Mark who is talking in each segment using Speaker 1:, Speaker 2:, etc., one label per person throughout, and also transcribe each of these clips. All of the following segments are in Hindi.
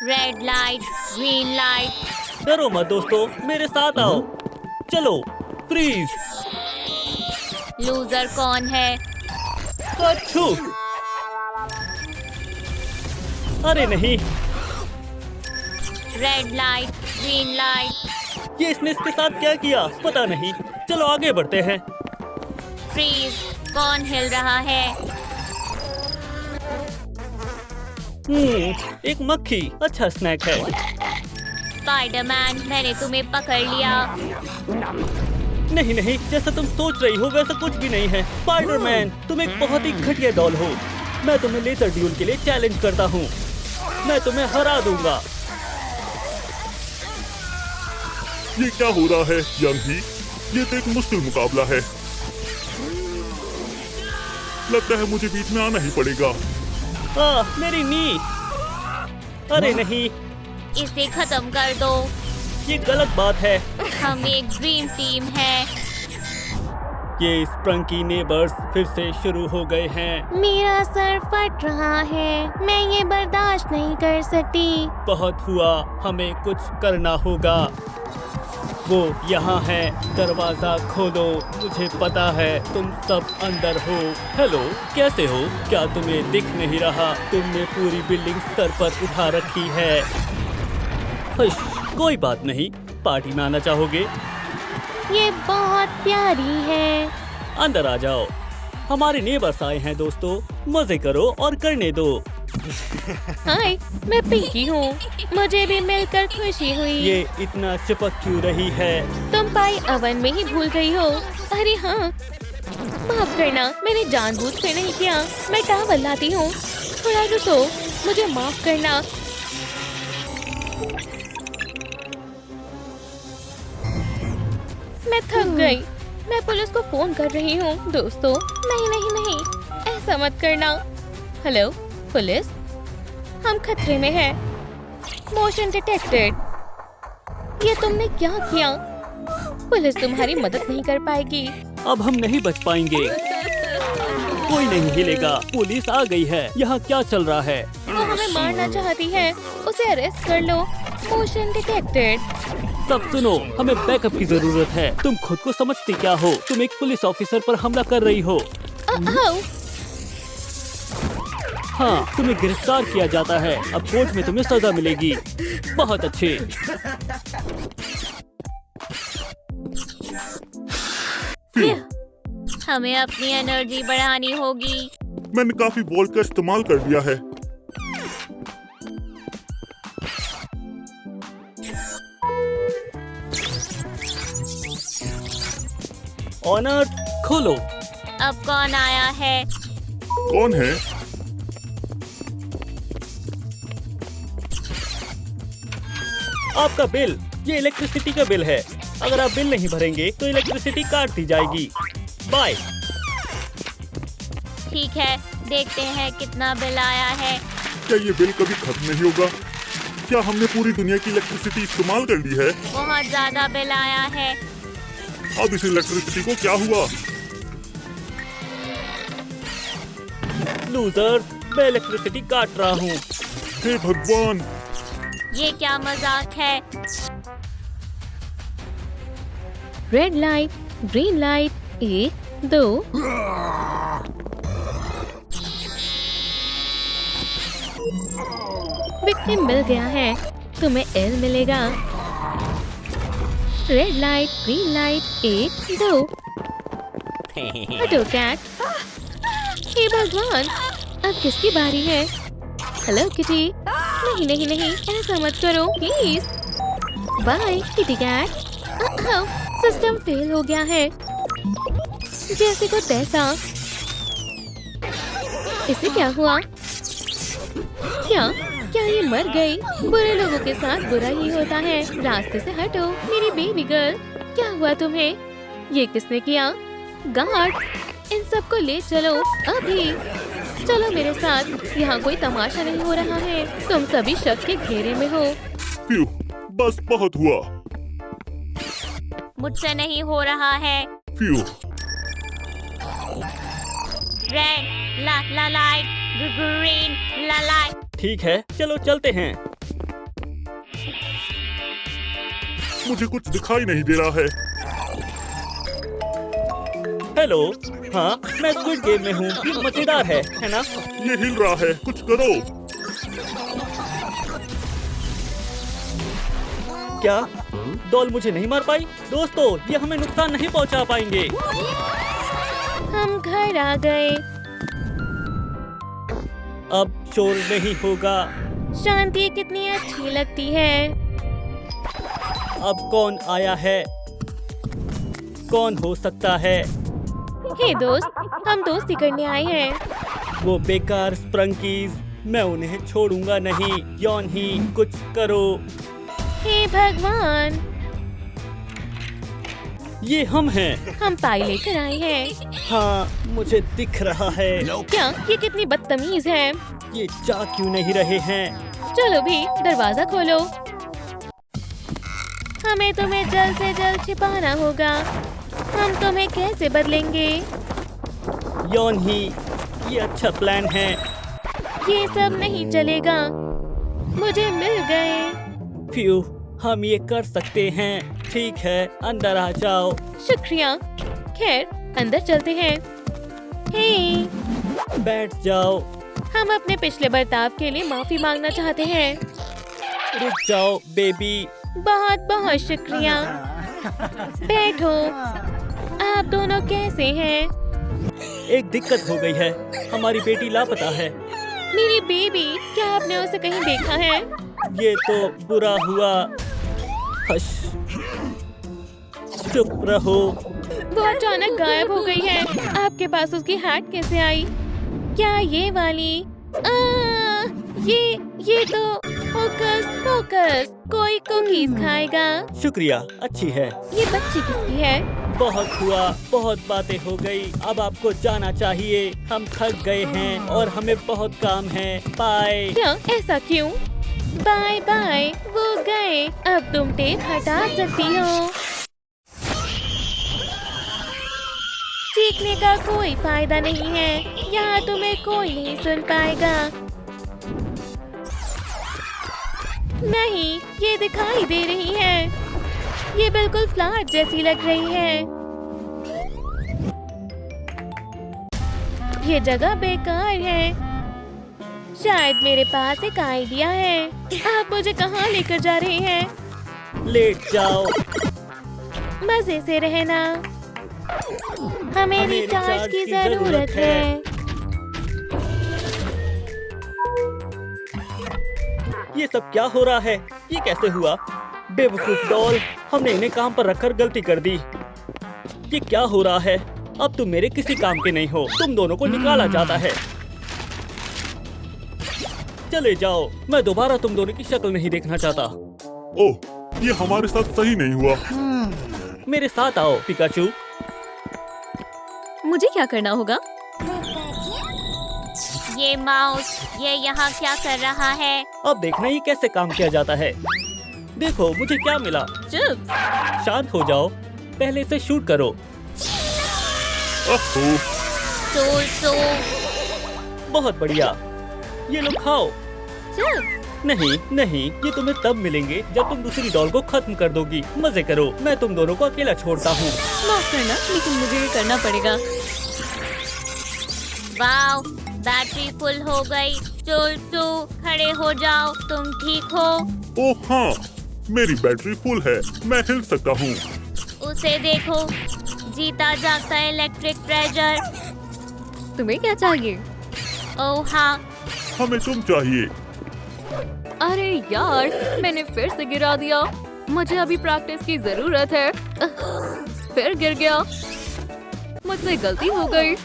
Speaker 1: Red light, green light.
Speaker 2: डरो मत दोस्तों, मेरे साथ आओ। चलो, फ्रीज।
Speaker 1: लूजर कौन है?
Speaker 2: अच्छू। अरे नहीं,
Speaker 1: रेड लाइट, ग्रीन लाइट।
Speaker 2: ये इसने इसके साथ क्या किया पता नहीं। चलो आगे बढ़ते हैं।
Speaker 1: फ्रीज। कौन हिल रहा है?
Speaker 2: एक मक्खी अच्छा स्नैक है।
Speaker 1: स्पाइडरमैन, मैंने तुम्हें पकड़ लिया।
Speaker 2: नहीं नहीं, जैसा तुम सोच रही हो वैसा कुछ भी नहीं है। स्पाइडरमैन, तुम एक बहुत ही घटिया डॉल हो। मैं तुम्हें लेजर ड्यूल के लिए चैलेंज करता हूँ। मैं तुम्हें हरा दूंगा।
Speaker 3: ये क्या हो रहा है यंग ही? ये तो एक मुश्किल मुकाबला है। लगता है मुझे बीच में आना ही पड़ेगा।
Speaker 2: मेरी नी। अरे नहीं,
Speaker 1: इसे खत्म कर दो।
Speaker 2: ये गलत बात है।
Speaker 1: हम एक ड्रीम टीम है।
Speaker 2: ये स्प्रंकी नेबर्स फिर से शुरू हो गए हैं।
Speaker 1: मेरा सर फट रहा है, मैं ये बर्दाश्त नहीं कर सकती।
Speaker 2: बहुत हुआ, हमें कुछ करना होगा। वो यहाँ है, दरवाजा खोलो। मुझे पता है तुम सब अंदर हो। हेलो, कैसे हो? क्या तुम्हें दिख नहीं रहा? तुमने पूरी बिल्डिंग सर पर उठा रखी है। हुश, कोई बात नहीं। पार्टी में आना चाहोगे?
Speaker 1: ये बहुत प्यारी है।
Speaker 2: अंदर आ जाओ। हमारे नेबर्स आए हैं दोस्तों, मजे करो और करने दो।
Speaker 1: हाय, मैं पिंकी हूँ। मुझे भी मिलकर खुशी हुई।
Speaker 2: ये इतना चिपक क्यों रही है?
Speaker 1: तुम पाई अवन में ही भूल गई हो। अरे हाँ, माफ करना, मैंने जानबूझ कर नहीं किया। मैं टॉवल लाती हूँ। थोड़ा रुको, मुझे माफ करना। मैं थक गई। मैं पुलिस को फोन कर रही हूँ दोस्तों। नहीं नहीं नहीं, ऐसा मत करना। हेलो पुलिस, हम खतरे में हैं। Motion detected. ये तुमने क्या किया? पुलिस तुम्हारी मदद नहीं कर पाएगी।
Speaker 2: अब हम नहीं बच पाएंगे। कोई नहीं हिलेगा। पुलिस आ गई है। यहाँ क्या चल रहा है?
Speaker 1: वो हमें मारना चाहती है। उसे अरेस्ट कर लो। Motion detected.
Speaker 2: सब सुनो, हमें बैकअप की जरूरत है। तुम खुद को समझती क्या हो? तुम एक पुलिस ऑफिसर पर हमला कर रही हो। हाँ, तुम्हें गिरफ्तार किया जाता है। अब कोर्ट में तुम्हें सजा मिलेगी। बहुत अच्छे।
Speaker 1: हमें अपनी एनर्जी बढ़ानी होगी।
Speaker 3: मैंने काफी वोल्ट का इस्तेमाल कर दिया है।
Speaker 2: ऑनर खोलो।
Speaker 1: अब कौन आया है?
Speaker 3: कौन है?
Speaker 2: आपका बिल। ये इलेक्ट्रिसिटी का बिल है। अगर आप बिल नहीं भरेंगे तो इलेक्ट्रिसिटी काट दी जाएगी। बाय।
Speaker 1: ठीक है, देखते हैं कितना बिल आया है।
Speaker 3: क्या ये बिल कभी खत्म नहीं होगा? क्या हमने पूरी दुनिया की इलेक्ट्रिसिटी इस्तेमाल कर ली है?
Speaker 1: बहुत ज्यादा बिल आया है।
Speaker 3: अब इस इलेक्ट्रिसिटी को क्या हुआ?
Speaker 2: लूजर, मैं इलेक्ट्रिसिटी काट रहा हूँ।
Speaker 3: हे भगवान!
Speaker 1: ये क्या मजाक है? Red light, green light, 1 2। Victim मिल गया है। तुम्हें एल मिलेगा। Red light, green light, 1 2। हटो कैट। हे भगवान, अब किसकी बारी है? Hello kitty. नहीं नहीं नहीं, ऐसा मत करो please. Bye kitty cat. System fail हो गया है। जैसे को तैसा। इसे क्या हुआ? क्या ये मर गई? बुरे लोगों के साथ बुरा ही होता है। रास्ते से हटो मेरी बेबी गर्ल। क्या हुआ तुम्हें? ये किसने किया? गार्ड, इन सबको ले चलो अभी। चलो मेरे साथ। यहाँ कोई तमाशा नहीं हो रहा है। तुम सभी शक के घेरे में हो।
Speaker 3: प्यू, बस बहुत हुआ।
Speaker 1: मुझसे नहीं हो रहा है।
Speaker 3: प्यू,
Speaker 1: रेड ला ला लाइट, ग्रीन ला लाइट।
Speaker 2: ठीक है, चलो चलते हैं।
Speaker 3: मुझे कुछ दिखाई नहीं दे रहा है।
Speaker 2: हेलो, हाँ मैं स्क्विड गेम में हूँ। ये मजेदार है ना?
Speaker 3: ये हिल रहा है, कुछ करो।
Speaker 2: क्या डॉल मुझे नहीं मार पाई? दोस्तों, ये हमें नुकसान नहीं पहुँचा पाएंगे।
Speaker 1: हम घर आ गए।
Speaker 2: अब शोर नहीं होगा।
Speaker 1: शांति कितनी अच्छी लगती है।
Speaker 2: अब कौन आया है? कौन हो सकता है?
Speaker 1: हे दोस्त, हम दोस्ती करने आए हैं।
Speaker 2: वो बेकार स्प्रंकीज, मैं उन्हें छोड़ूंगा नहीं। यौन ही कुछ करो।
Speaker 1: हे भगवान,
Speaker 2: ये हम हैं।
Speaker 1: हम पाई लेकर आए हैं।
Speaker 2: हाँ, मुझे दिख रहा है।
Speaker 1: क्या ये कितनी बदतमीज है।
Speaker 2: ये जा क्यों नहीं रहे हैं?
Speaker 1: चलो भी, दरवाजा खोलो। हमें तुम्हें जल्द से जल्द छिपाना होगा। हम तुम्हें कैसे बदलेंगे?
Speaker 2: यौन ही, ये अच्छा प्लान है।
Speaker 1: ये सब नहीं चलेगा। मुझे मिल गए।
Speaker 2: फ्यू, हम ये कर सकते हैं। ठीक है, अंदर आ जाओ।
Speaker 1: शुक्रिया। खैर, अंदर चलते हैं। हे,
Speaker 2: बैठ जाओ।
Speaker 1: हम अपने पिछले बर्ताव के लिए माफी मांगना चाहते हैं।
Speaker 2: रुक जाओ बेबी।
Speaker 1: बहुत बहुत शुक्रिया। बैठो। आप दोनों कैसे हैं?
Speaker 2: एक दिक्कत हो गई है। हमारी बेटी लापता है।
Speaker 1: मेरी बेबी, क्या आपने उसे कहीं देखा है?
Speaker 2: ये तो बुरा हुआ। हश, चुप रहो।
Speaker 1: वो अचानक गायब हो गई है। आपके पास उसकी हैट कैसे आई? क्या ये वाली? ये तो होकस पोकस। कोई कुकीज खाएगा?
Speaker 2: शुक्रिया, अच्छी है।
Speaker 1: ये बच्ची किसकी है?
Speaker 2: बहुत हुआ, बहुत बातें हो गई। अब आपको जाना चाहिए। हम थक गए हैं और हमें बहुत काम है। बाय।
Speaker 1: क्या? ऐसा क्यों? Bye bye. वो गए। अब तुम टेप हटा सकती हो। सीखने का कोई फायदा नहीं है। यहाँ तुम्हें कोई नहीं सुन पाएगा। नहीं, ये दिखाई दे रही है। ये बिल्कुल फ्लैट जैसी लग रही है। ये जगह बेकार है। शायद मेरे पास एक आइडिया है। आप मुझे कहाँ लेकर जा रहे हैं?
Speaker 2: लेट जाओ।
Speaker 1: मजे से रहना। हमें रिचार्ज की जरूरत है।
Speaker 2: ये सब क्या हो रहा है? ये कैसे हुआ? बेवकूफ डॉल, हमने इन्हें काम पर रखकर गलती कर दी। ये क्या हो रहा है? अब तुम मेरे किसी काम के नहीं हो। तुम दोनों को निकाला जाता है। चले जाओ। मैं दोबारा तुम दोनों की शक्ल नहीं देखना चाहता।
Speaker 3: ओह, ये हमारे साथ सही नहीं हुआ।
Speaker 2: मेरे साथ आओ पिकाचू।
Speaker 1: मुझे क्या करना होगा?
Speaker 4: ये माउस, ये यहाँ क्या कर रहा है?
Speaker 2: अब देखना ये कैसे काम किया जाता है। देखो मुझे क्या मिला।
Speaker 1: चुप।
Speaker 2: शांत हो जाओ। पहले से शूट करो।
Speaker 3: ओह,
Speaker 4: तो
Speaker 2: बहुत बढ़िया। ये लो खाओ।
Speaker 1: चुप।
Speaker 2: नहीं नहीं, ये तुम्हें तब मिलेंगे जब तुम दूसरी डॉल को खत्म कर दोगी। मजे करो। मैं तुम दोनों को अकेला छोड़ता हूँ।
Speaker 1: माफ करना, लेकिन मुझे ये करना पड़ेगा।
Speaker 4: वाओ, बैटरी फुल हो गई। चोल्सू, खड़े हो जाओ। तुम ठीक हो?
Speaker 3: ओह हाँ, मेरी बैटरी फुल है। मैं हिल सकता हूँ।
Speaker 4: उसे देखो, जीता जागता इलेक्ट्रिक प्रेशर।
Speaker 1: तुम्हें क्या चाहिए?
Speaker 4: ओह हाँ,
Speaker 3: हमें तुम चाहिए।
Speaker 1: अरे यार, मैंने फिर से गिरा दिया। मुझे अभी प्रैक्टिस की जरूरत है। फिर गिर गया। मुझसे गलती हो गई।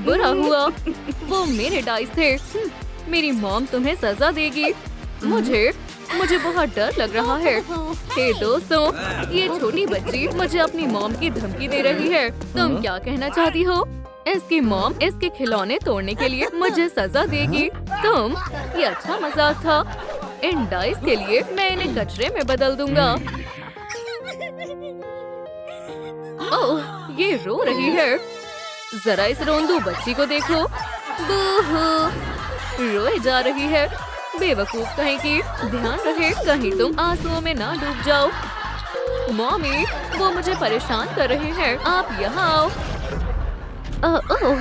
Speaker 1: बुरा हुआ। वो मेरे डाइस थे। मेरी मॉम तुम्हें सजा देगी। मुझे बहुत डर लग रहा है। हे दोस्तों, ये छोटी बच्ची मुझे अपनी मॉम की धमकी दे रही है। तुम क्या कहना चाहती हो? इसकी मॉम इसके खिलौने तोड़ने के लिए मुझे सजा देगी। ये अच्छा मजाक था। इन डाइस के लिए मैं इन्हें कचरे में बदल दूंगा। ओह, ये रो रही है। जरा इस रोंदू बच्ची को देखो। बूहू, रोए जा रही है। बेवकूफ कहीं की। ध्यान रहे कहीं तुम आंसुओं में ना डूब जाओ। मॉमी, वो मुझे परेशान कर रहे हैं। आप यहाँ आओ। ओह,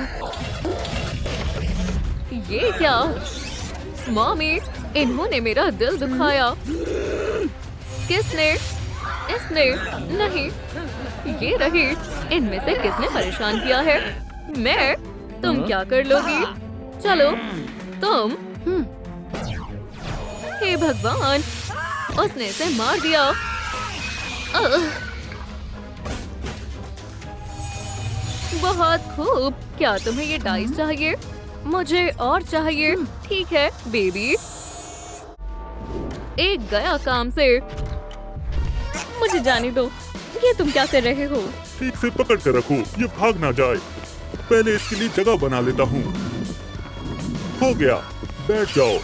Speaker 1: ये क्या? मॉमी, इन्होंने मेरा दिल दुखाया। किसने? इसने? नहीं, ये रही। इनमें से किसने परेशान किया है? मैं? तुम क्या कर लोगी? चलो, तुम। हे भगवान, उसने इसे मार दिया। बहुत खूब। क्या तुम्हें ये डाइस चाहिए? मुझे और चाहिए। ठीक है बेबी, एक गया काम से। मुझे जाने दो। ये तुम क्या कर रहे हो?
Speaker 3: ठीक से पकड़ कर रखो, ये भाग ना जाए। पहले इसके लिए जगह बना लेता हूँ। हो गया, बैठ जाओ।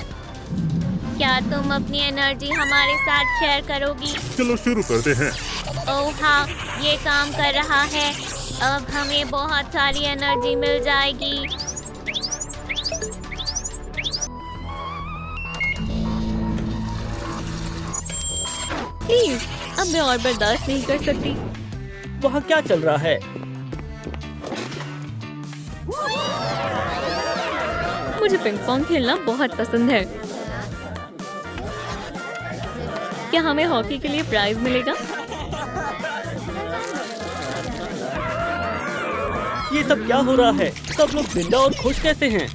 Speaker 4: क्या तुम अपनी एनर्जी हमारे साथ शेयर करोगी?
Speaker 3: चलो शुरू करते हैं।
Speaker 4: ओह हाँ, ये काम कर रहा है। अब हमें बहुत सारी एनर्जी मिल जाएगी।
Speaker 1: प्लीज, अब मैं और बर्दाश्त नहीं कर सकती।
Speaker 2: वहाँ क्या चल रहा है?
Speaker 1: मुझे पिंग पोंग खेलना बहुत पसंद है। क्या हमें हॉकी के लिए प्राइज मिलेगा?
Speaker 2: ये सब क्या हो रहा है? सब लोग जिंदा और खुश कैसे हैं?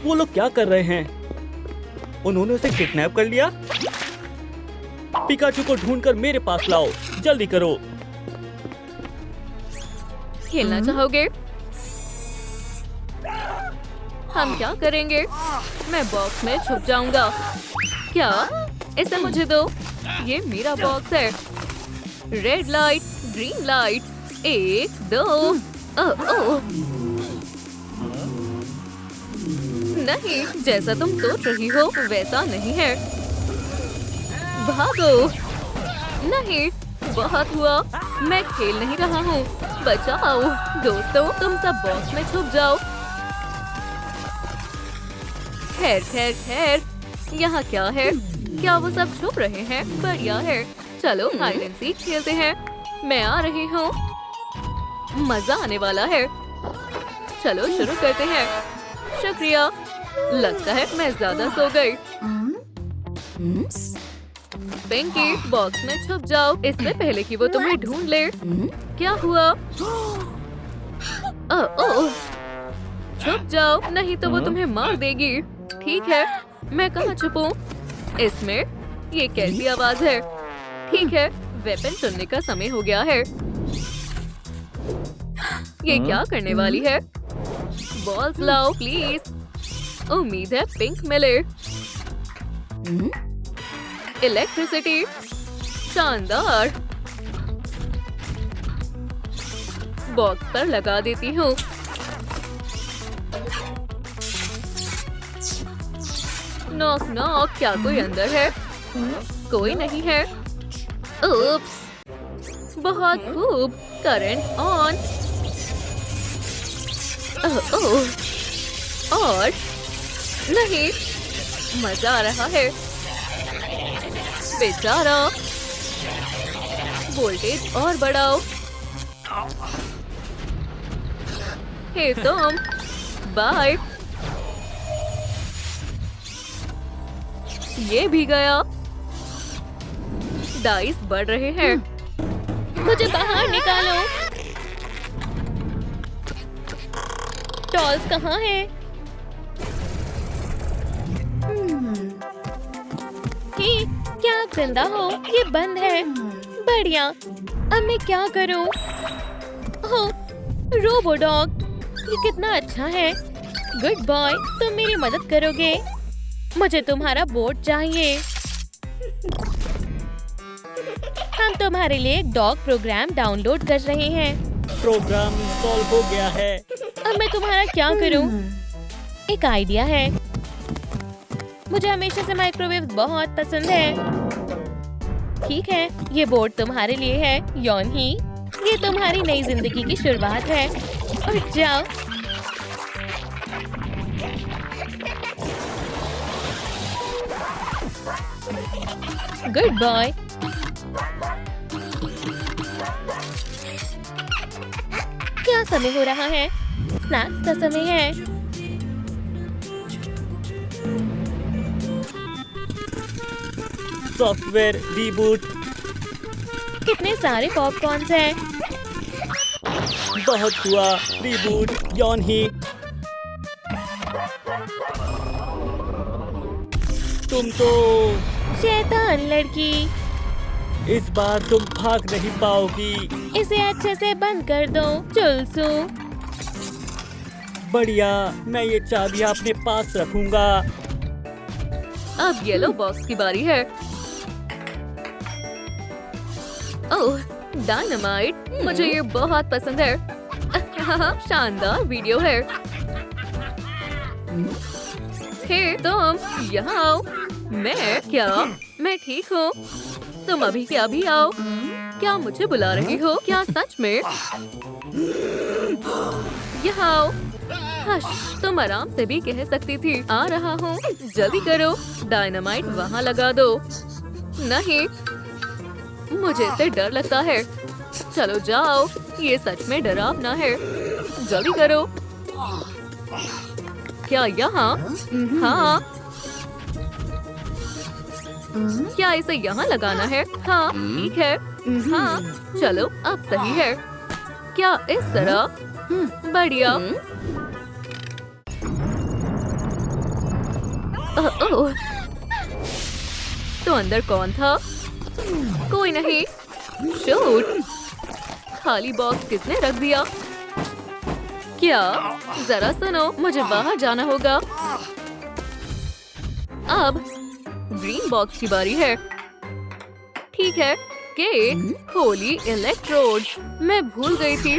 Speaker 2: वो लोग क्या कर रहे हैं? उन्होंने उसे किडनैप कर लिया? पिकाचू को ढूंढकर मेरे पास लाओ, जल्दी करो।
Speaker 1: खेलना चाहोगे? हम क्या करेंगे? मैं बॉक्स में छुप जाऊंगा। क्या? इसे मुझे दो। ये मेरा बॉक्स है। Red light, green light, 1 2। ओह नहीं, जैसा तुम सोच रही हो वैसा नहीं है। भागो। नहीं, बहुत हुआ। मैं खेल नहीं रहा हूँ। बचाओ दोस्तों, तुम सब बॉक्स में छुप जाओ। खैर खैर खैर, यहाँ क्या है? क्या वो सब छुप रहे हैं? बढ़िया है। चलो हाइड एंड सीक खेलते हैं। मैं आ रही हूँ। मजा आने वाला है। चलो शुरू करते हैं। शुक्रिया। लगता है मैं ज्यादा सो गई। पिंकी, बॉक्स में छुप जाओ इससे पहले कि वो तुम्हें ढूंढ ले। क्या हुआ? ओह, छुप जाओ, नहीं तो वो तुम्हें मार देगी। ठीक है, मैं कहाँ छुपूं? इसमें? ये कैसी आवाज है? ठीक है, वेपन चुनने का समय हो गया है। ये क्या करने वाली है? बॉल्स लाओ प्लीज। उम्मीद है पिंक मिले। इलेक्ट्रिसिटी, शानदार। बॉक्स पर लगा देती हूँ। नॉक नॉक, क्या कोई अंदर है? कोई नहीं है। उप्स, बहुत खूब। Current on. और नहीं, मजा आ रहा है। बेचारा, वोल्टेज और बढ़ाओ। हे तुम, बाय। ये भी गया। डाइस बढ़ रहे हैं। मुझे बाहर निकालो। टॉल्स कहाँ है? हे, क्या आप जिंदा हो? ये बंद है। बढ़िया। अब मैं क्या करूं? ओह, रोबोडॉग, ये कितना अच्छा है। गुड बॉय, तुम मेरी मदद करोगे? मुझे तुम्हारा बोर्ड चाहिए। हम तुम्हारे लिए एक डॉग प्रोग्राम डाउनलोड कर रहे हैं।
Speaker 2: प्रोग्राम इंस्टॉल हो गया है।
Speaker 1: अब मैं तुम्हारा क्या करूं? एक आइडिया है। मुझे हमेशा से माइक्रोवेव बहुत पसंद है। ठीक है, ये बोर्ड तुम्हारे लिए है, योनही। ये तुम्हारी नई जिंदगी की शुरुआत है। उठ जाओ। Good boy. समय हो रहा है। स्नैक्स का समय है।
Speaker 2: Software reboot.
Speaker 1: कितने सारे पॉपकॉर्न्स हैं।
Speaker 2: बहुत हुआ। रिबूट यौन ही। तुम तो
Speaker 1: शैतान लड़की,
Speaker 2: इस बार तुम भाग नहीं पाओगी।
Speaker 1: इसे अच्छे से बंद कर दो चुलसू।
Speaker 2: बढ़िया, मैं ये चाबी अपने पास रखूंगा।
Speaker 1: अब येलो बॉक्स की बारी है। ओह, डायनामाइट, मुझे ये बहुत पसंद है। शानदार वीडियो है। हे तुम, यहाँ आओ। मैं ठीक हूँ। तुम अभी के अभी आओ। क्या मुझे बुला रही हो? क्या सच में? यहाँ आओ। हश, तुम आराम से भी कह सकती थी। आ रहा हूँ, जल्दी करो। डायनामाइट वहाँ लगा दो। नहीं, मुझे इससे डर लगता है। चलो जाओ, ये सच में डरावना है। जल्दी करो। क्या यहाँ? हाँ। क्या इसे यहाँ लगाना है? हाँ, ठीक है। हाँ, चलो अब सही है। क्या इस तरह? बढ़िया। ओह, तो अंदर कौन था? कोई नहीं। शूट, खाली बॉक्स किसने रख दिया? क्या? जरा सुनो, मुझे बाहर जाना होगा। अब ग्रीन बॉक्स की बारी है। ठीक है। Cake, Holi, electrodes. मैं भूल गई थी,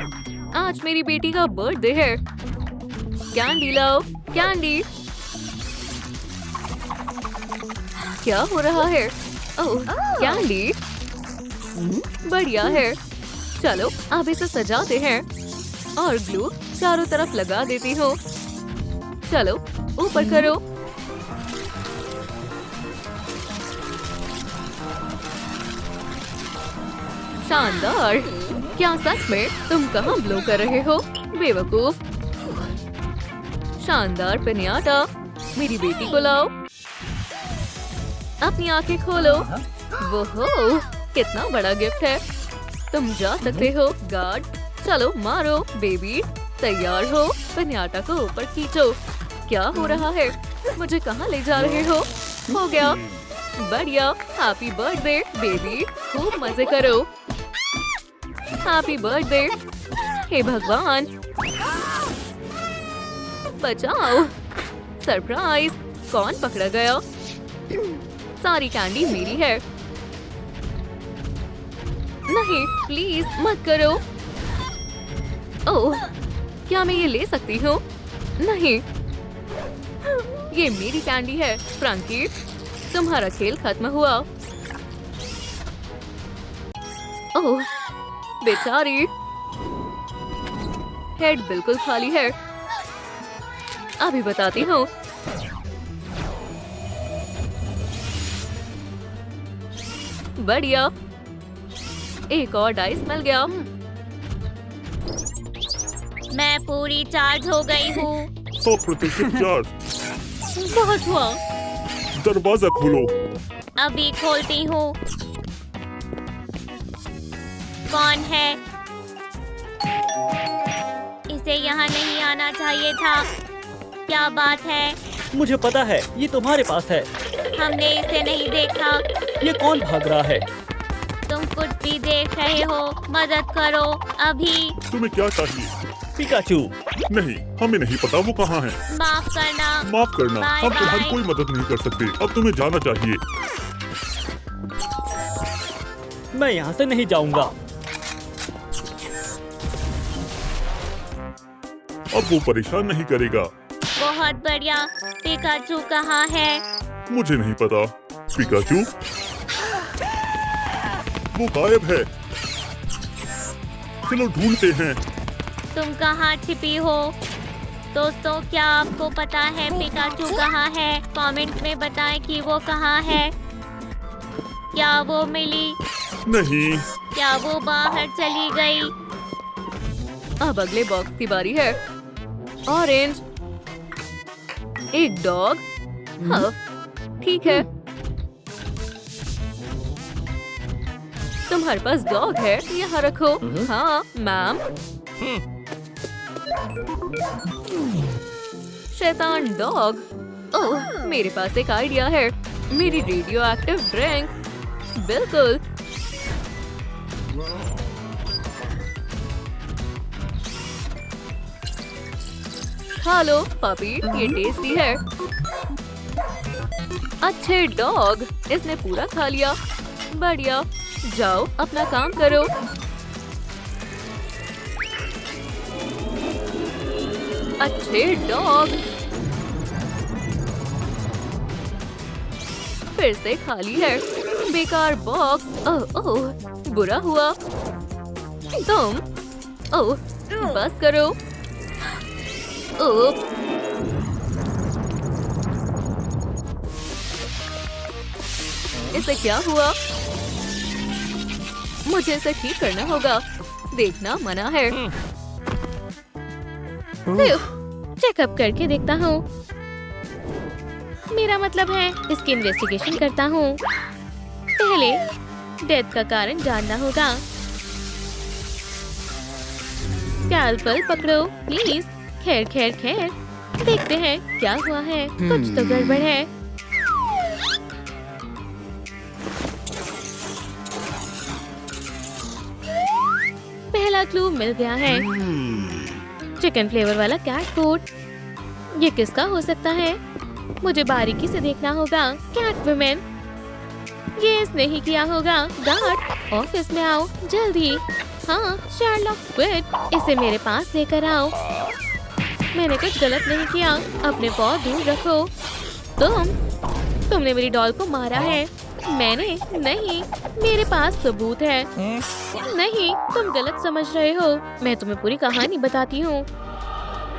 Speaker 1: आज मेरी बेटी का बर्थडे है। कैंडी लाओ, कैंडी। क्या हो रहा है? ओह, कैंडी। बढ़िया है। चलो अब इसे सजाते हैं और ग्लू चारों तरफ लगा देती हूँ। चलो ऊपर करो। शानदार। क्या सच में? तुम कहाँ ब्लो कर रहे हो? बेवकूफ। शानदार पिन्याटा। मेरी बेटी को लाओ। अपनी आंखें खोलो। वो कितना बड़ा गिफ्ट है। तुम जा सकते हो। गार्ड, चलो मारो। बेबी तैयार हो। पिन्याटा को ऊपर खींचो। क्या हो रहा है? मुझे कहाँ ले जा रहे हो? हो गया। बढ़िया। हैप्पी बर्थडे बेबी, खूब मजे करो। Happy birthday. हे भगवान, बचाओ। सरप्राइज। कौन पकड़ा गया? सारी कैंडी मेरी है। नहीं, प्लीज मत करो। ओह, क्या मैं ये ले सकती हूँ? नहीं, ये मेरी कैंडी है। फ्रैंकी, तुम्हारा खेल खत्म हुआ। ओह, बेचारी। हेड बिल्कुल खाली है। अभी बताती हूँ। बढ़िया। एक और डाइस मिल गया।
Speaker 4: मैं पूरी चार्ज हो गई हूँ।
Speaker 3: 100% चार्ज।
Speaker 1: बहुत हुआ।
Speaker 3: दरवाजा खोलो।
Speaker 4: अभी खोलती हूँ। कौन है? इसे यहाँ नहीं आना चाहिए था। क्या बात है?
Speaker 2: मुझे पता है, ये तुम्हारे पास है।
Speaker 4: हमने इसे नहीं देखा।
Speaker 2: ये कौन भाग रहा है?
Speaker 4: तुम कुछ भी देख रहे हो? मदद करो अभी।
Speaker 3: तुम्हें क्या चाहिए?
Speaker 2: पिकाचू।
Speaker 3: नहीं, हमें नहीं पता वो कहाँ है।
Speaker 4: माफ करना।
Speaker 3: माफ करना,
Speaker 4: बाय
Speaker 3: हम तुम्हारी
Speaker 4: बाय।
Speaker 3: कोई मदद नहीं कर सकते। अब तुम्हें जाना चाहिए।
Speaker 2: मैं यहाँ से नहीं जाऊँगा।
Speaker 3: अब वो परेशान नहीं करेगा।
Speaker 4: बहुत बढ़िया। पिकाचू कहाँ है?
Speaker 3: मुझे नहीं पता। पिकाचू, वो गायब है। चलो ढूंढते हैं।
Speaker 4: तुम कहाँ छिपी हो? दोस्तों, क्या आपको पता है पिकाचू कहाँ है? कमेंट में बताएं कि वो कहाँ है। क्या वो मिली?
Speaker 3: नहीं।
Speaker 4: क्या वो बाहर चली गई?
Speaker 1: अब अगले बॉक्स की बारी है। ऑरेंज। एक डॉग। हाँ, ठीक है। तुम्हारे पास डॉग है, यहाँ रखो। हाँ मैम। शैतान डॉग। ओह, मेरे पास एक आइडिया है। मेरी रेडियो एक्टिव ड्रिंक। बिल्कुल। खा लो पपी, ये टेस्टी है। अच्छे डॉग, इसने पूरा खा लिया। बढ़िया, जाओ अपना काम करो। अच्छे डॉग। फिर से खाली है। बेकार बॉक्स। ओह ओह, बुरा हुआ। तुम। ओह, बस करो। ओह, इसे क्या हुआ? मुझे इसे ठीक करना होगा। देखना मना है। चेकअप करके देखता हूँ। मेरा मतलब है इसकी इन्वेस्टिगेशन करता हूँ। पहले डेथ का कारण जानना होगा। स्कैल्पेल पकड़ो प्लीज। खैर खैर खैर, देखते हैं क्या हुआ है। कुछ तो गड़बड़ है। पहला क्लू मिल गया है। चिकन फ्लेवर वाला कैट फूड। ये किसका हो सकता है? मुझे बारीकी से देखना होगा। कैट वुमेन, ये इसने ही किया होगा। गार्ड, ऑफिस में आओ जल्दी। हाँ, शार्लॉक स्क्विड, इसे मेरे पास लेकर आओ। मैंने कुछ गलत नहीं किया। अपने पाँव दूर रखो। तुमने मेरी डॉल को मारा है। मैंने नहीं, मेरे पास सबूत है। नहीं, तुम गलत समझ रहे हो। मैं तुम्हें पूरी कहानी बताती हूँ।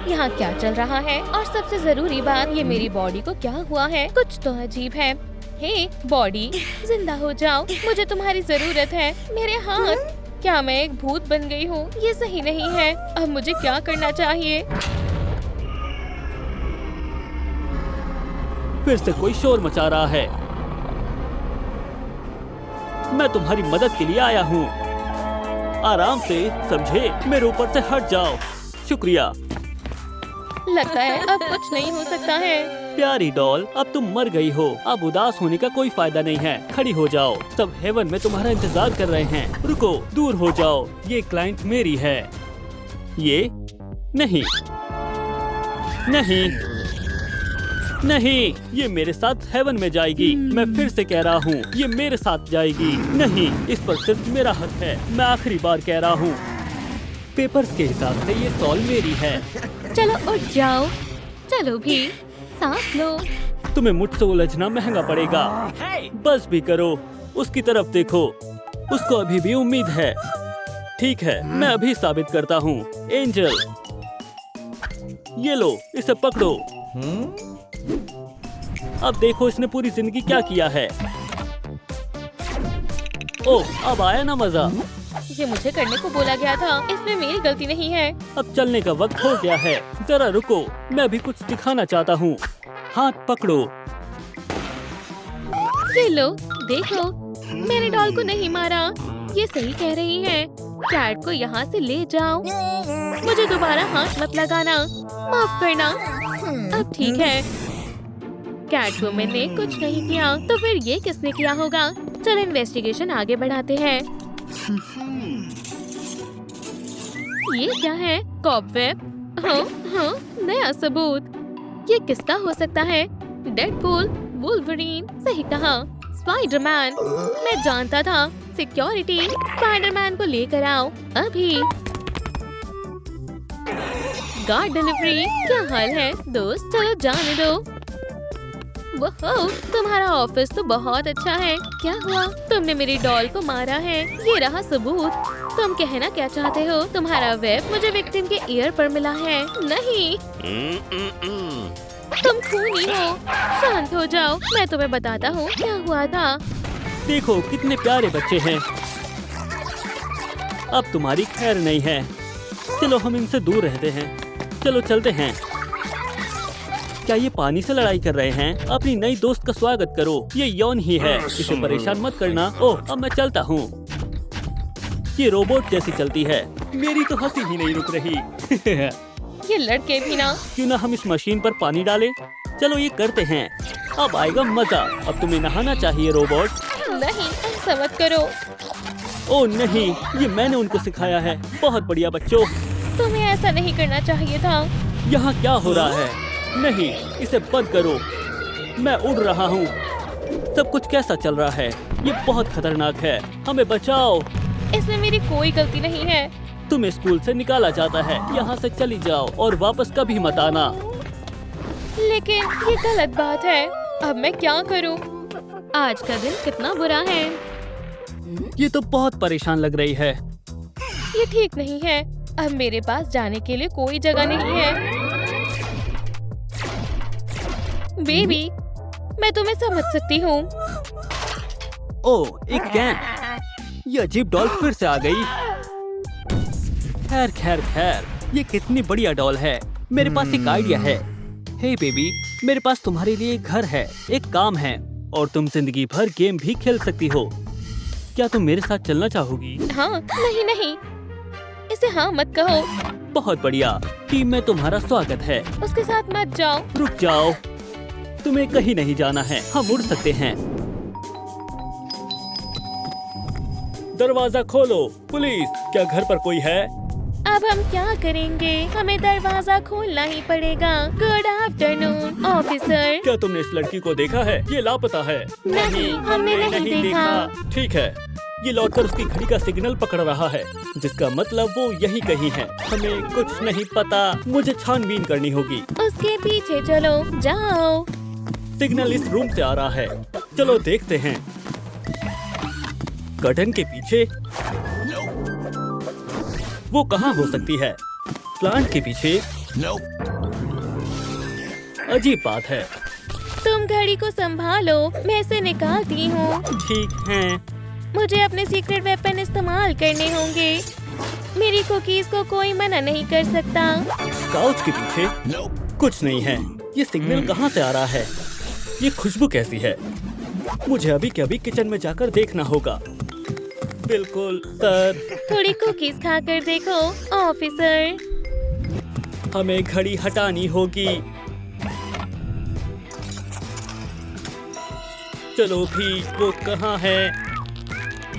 Speaker 1: यहाँ क्या चल रहा है, और सबसे जरूरी बात, ये मेरी बॉडी को क्या हुआ है। कुछ तो अजीब है। हे बॉडी, जिंदा हो जाओ, मुझे तुम्हारी जरूरत है। मेरे हाथ, क्या मैं एक भूत बन गई हूँ? ये सही नहीं है। अब मुझे क्या करना चाहिए?
Speaker 2: फिर से कोई शोर मचा रहा है। मैं तुम्हारी मदद के लिए आया हूँ। आराम से, समझे? मेरे ऊपर से हट जाओ। शुक्रिया।
Speaker 1: लगता है अब कुछ नहीं हो सकता है।
Speaker 2: प्यारी डॉल, अब तुम मर गई हो। अब उदास होने का कोई फायदा नहीं है। खड़ी हो जाओ। सब हेवन में तुम्हारा इंतजार कर रहे हैं। रुको, दूर हो जाओ। ये क्लाइंट मेरी है। ये नहीं, नहीं, नहीं, ये मेरे साथ हेवन में जाएगी। मैं फिर से कह रहा हूँ, ये मेरे साथ जाएगी। नहीं, इस पर सिर्फ मेरा हक है। मैं आखिरी बार कह रहा हूँ। पेपर्स के हिसाब से ये सॉल मेरी है।
Speaker 1: चलो उठ जाओ। चलो भी, सांस लो।
Speaker 2: तुम्हें मुझसे उलझना महंगा पड़ेगा। बस भी करो। उसकी तरफ देखो। उसको अभी भी उम्मीद है। ठीक है, मैं अभी साबित करता हूँ। एंजल, ये लो, इसे पकड़ो। अब देखो इसने पूरी जिंदगी क्या किया है। ओह, अब आया ना मजा।
Speaker 1: ये मुझे करने को बोला गया था। इसमें मेरी गलती नहीं है।
Speaker 2: अब चलने का वक्त हो गया है। जरा रुको, मैं अभी कुछ दिखाना चाहता हूँ। हाथ पकड़ो।
Speaker 1: ये लो, देखो, मैंने डॉल को नहीं मारा। ये सही कह रही है। कैट को यहाँ से ले जाओ। मुझे दोबारा हाथ मत लगाना। माफ करना। अब ठीक है। कैट वुमेन ने कुछ नहीं किया, तो फिर ये किसने किया होगा? चलो इन्वेस्टिगेशन आगे बढ़ाते हैं। ये क्या है? कॉबवेब। हाँ हाँ, नया सबूत। ये किसका हो सकता है? डेडपूल, वुल्वरीन, सही कहा। स्पाइडरमैन, मैं जानता था। सिक्योरिटी, स्पाइडरमैन को लेकर आओ अभी। गार्ड डिलीवरी, क्या हाल है दोस्त? चलो जाने दो। वाह, तुम्हारा ऑफिस तो बहुत अच्छा है। क्या हुआ? तुमने मेरी डॉल को मारा है। ये रहा सबूत। तुम कहना क्या चाहते हो? तुम्हारा वेब मुझे विक्टिम के ईयर पर मिला है। नहीं, तुम खूनी हो। शांत हो जाओ, मैं तुम्हें बताता हूँ क्या हुआ था।
Speaker 2: देखो कितने प्यारे बच्चे हैं। अब तुम्हारी खैर नहीं है। चलो हम इनसे दूर रहते हैं। चलो चलते हैं। क्या ये पानी से लड़ाई कर रहे हैं? अपनी नई दोस्त का स्वागत करो। ये यौन ही है, इसे परेशान मत करना। ओह, अब मैं चलता हूँ। ये रोबोट जैसी चलती है। मेरी तो हंसी ही नहीं रुक रही।
Speaker 1: ये लड़के भी ना।
Speaker 2: क्यों ना हम इस मशीन पर पानी डालें? चलो ये करते हैं। अब आएगा मजा। अब तुम्हें नहाना चाहिए रोबोट।
Speaker 1: नहीं, ऐसा मत करो।
Speaker 2: ओह नहीं, ये मैंने उनको सिखाया है। बहुत बढ़िया बच्चों।
Speaker 1: तुम्हें ऐसा नहीं करना चाहिए था।
Speaker 2: यहाँ क्या हो रहा है? नहीं, इसे बंद करो। मैं उड़ रहा हूँ। सब कुछ कैसा चल रहा है? ये बहुत खतरनाक है। हमें बचाओ।
Speaker 1: इसमें मेरी कोई गलती नहीं है।
Speaker 2: तुम्हें स्कूल से निकाला जाता है। यहाँ से चली जाओ और वापस कभी मत आना।
Speaker 1: लेकिन ये गलत बात है। अब मैं क्या करूं? आज का दिन कितना बुरा है।
Speaker 2: ये तो बहुत परेशान लग रही है।
Speaker 1: ये ठीक नहीं है। अब मेरे पास जाने के लिए कोई जगह नहीं है। बेबी, मैं तुम्हें समझ सकती हूँ।
Speaker 2: ओह, एक कैन। ये अजीब डॉल फिर से आ गई। खैर खैर खैर, ये कितनी बढ़िया डॉल है। मेरे पास एक आइडिया है। हे बेबी, मेरे पास तुम्हारे लिए एक घर है, एक काम है और तुम जिंदगी भर गेम भी खेल सकती हो। क्या तुम मेरे साथ चलना चाहोगी?
Speaker 1: हाँ, नहीं नहीं, इसे हाँ मत कहो।
Speaker 2: बहुत बढ़िया, टीम में तुम्हारा स्वागत है।
Speaker 1: उसके साथ मत जाओ।
Speaker 2: रुक जाओ, तुम्हें कहीं नहीं जाना है। हम उड़ सकते हैं। दरवाजा खोलो। पुलिस, क्या घर पर कोई है?
Speaker 1: अब हम क्या करेंगे? हमें दरवाजा खोलना ही पड़ेगा। Good afternoon officer.
Speaker 2: क्या तुमने इस लड़की को देखा है? ये लापता है।
Speaker 1: नहीं, हमने नहीं देखा।
Speaker 2: ठीक है, ये लौटकर उसकी घड़ी का सिग्नल पकड़ रहा है, जिसका मतलब वो यही कहीं है। हमें कुछ नहीं पता। मुझे छानबीन करनी होगी।
Speaker 1: उसके पीछे चलो, जाओ।
Speaker 2: सिग्नल इस रूम से आ रहा है। चलो देखते हैं। कर्टन के पीछे? वो कहाँ हो सकती है? प्लांट के पीछे? अजीब बात है।
Speaker 1: तुम घड़ी को संभालो, मैं इसे निकालती हूँ।
Speaker 2: ठीक है।
Speaker 1: मुझे अपने सीक्रेट वेपन इस्तेमाल करने होंगे। मेरी कुकीज को कोई मना नहीं कर सकता।
Speaker 2: काउच के पीछे? कुछ नहीं है। ये सिग्नल कहाँ से आ रहा है? ये खुशबू कैसी है? मुझे अभी के अभी किचन में जाकर देखना होगा। बिल्कुल सर।
Speaker 1: थोड़ी कुकीज खाकर देखो ऑफिसर।
Speaker 2: हमें घड़ी हटानी होगी। चलो भी, वो कहाँ है?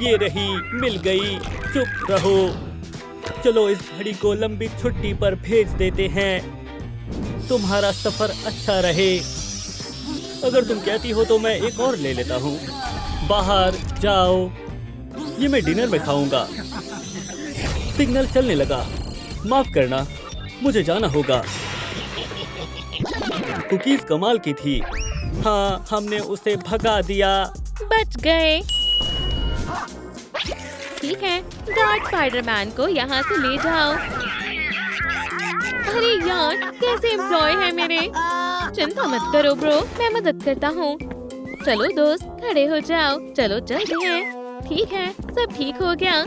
Speaker 2: ये रही, मिल गई। चुप रहो। चलो इस घड़ी को लंबी छुट्टी पर भेज देते हैं। तुम्हारा सफर अच्छा रहे। अगर तुम कहती हो तो मैं एक और ले लेता हूँ। बाहर जाओ। ये मैं डिनर में खाऊंगा। सिग्नल चलने लगा। माफ करना, मुझे जाना होगा। कुकीज कमाल की थी। हाँ, हमने उसे भगा दिया।
Speaker 1: बच गए। ठीक है, गार्ड स्पाइडरमैन को यहाँ से ले जाओ। अरे यार, कैसे एम्प्लॉय है मेरे। चिंता मत करो ब्रो, मैं मदद करता हूँ। चलो दोस्त, खड़े हो जाओ। चलो चलते हैं। ठीक है, सब ठीक हो गया।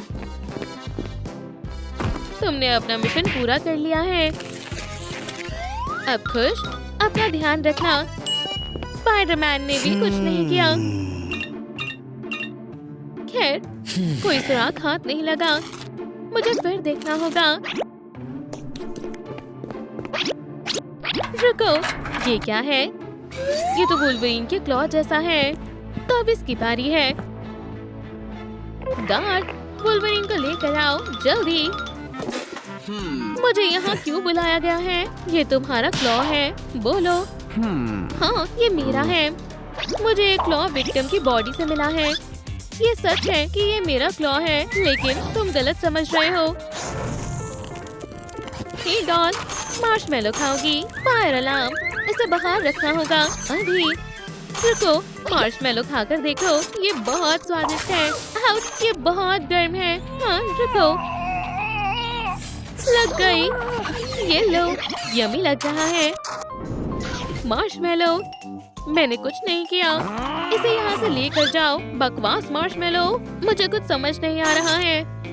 Speaker 1: तुमने अपना मिशन पूरा कर लिया है। अब खुश? अपना ध्यान रखना। स्पाइडरमैन ने भी कुछ नहीं किया। खैर, कोई सुराग हाथ नहीं लगा। मुझे फिर देखना होगा। रुको, ये क्या है? ये तो वुल्वरीन के क्लॉ जैसा है। तो अब इसकी बारी है। गार्ड, वुल्वरीन को लेकर आओ जल्दी। मुझे यहाँ क्यों बुलाया गया है? ये तुम्हारा क्लॉ है, बोलो। हाँ, ये मेरा है। मुझे एक क्लॉ विक्टिम की बॉडी से मिला है। ये सच है कि ये मेरा क्लॉ है, लेकिन तुम गलत समझ रहे हो। हे डॉल, मार्शमेलो खाओगी? फायर अलार्म, इसे बाहर रखना होगा अभी। रुको, मार्शमेलो खाकर देखो, ये बहुत स्वादिष्ट है। आउच, ये बहुत गर्म है। हाँ, रुको। लग गई। ये लो, यमी लग रहा है। मार्शमेलो, मैंने कुछ नहीं किया। इसे यहाँ से लेकर जाओ। बकवास मार्शमेलो, मुझे कुछ समझ नहीं आ रहा है।